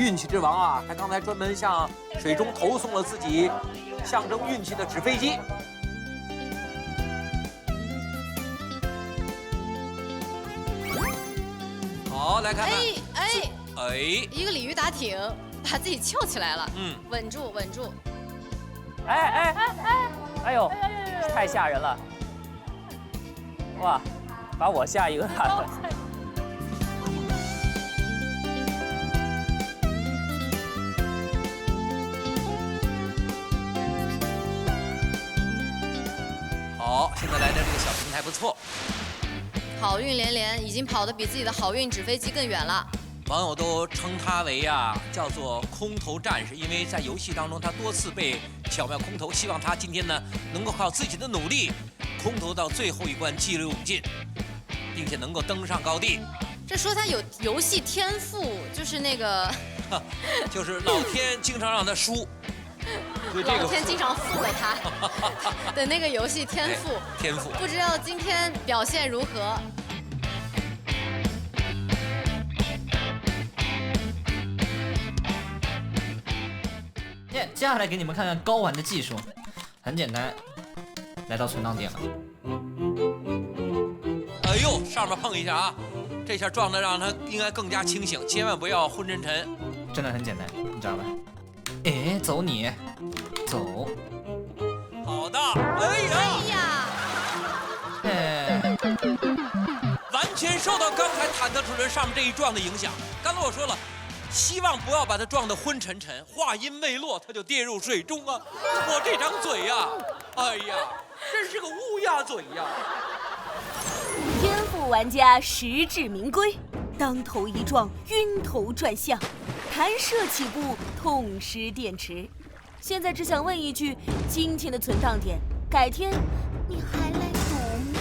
运气之王啊，他刚才专门向水中投送了自己象征运气的纸飞机。好，来看看。哎，一个鲤鱼打挺，把自己翘起来了。稳住，稳住。哎呦，太吓人了！哇，把我吓一个大的。好，现在来的这个小平台不错。好运连连，已经跑得比自己的好运纸飞机更远了。网友都称他为叫做空投战士，因为在游戏当中他多次被巧妙空投，希望他今天呢能够靠自己的努力空投到最后一关激流勇进，并且能够登上高地。这说他有游戏天赋，就是那个，就是老天经常让他输，老天经常负了他的那个游戏天赋。天赋，不知道今天表现如何。接下来给你们看看高玩的技术，很简单，来到存档点了。哎呦，上面碰一下啊，这下撞的让他应该更加清醒，千万不要昏沉沉。真的很简单，你知道吧？哎，走你，走。好的，哎呀，完全受到刚才忐忑主任上面这一撞的影响。刚才我说了。希望不要把他撞得昏沉沉，话音未落他就跌入水中啊！我这张嘴呀，哎呀，真是个乌鸦嘴呀！天赋玩家实至名归，当头一撞，晕头转向，弹射起步，痛失电池。现在只想问一句：今天的存档点，改天你还来赌吗？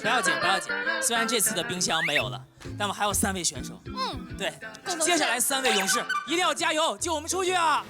不要紧，不要紧。虽然这次的冰箱没有了，但我还有3位选手。对，接下来3位勇士一定要加油，救我们出去啊！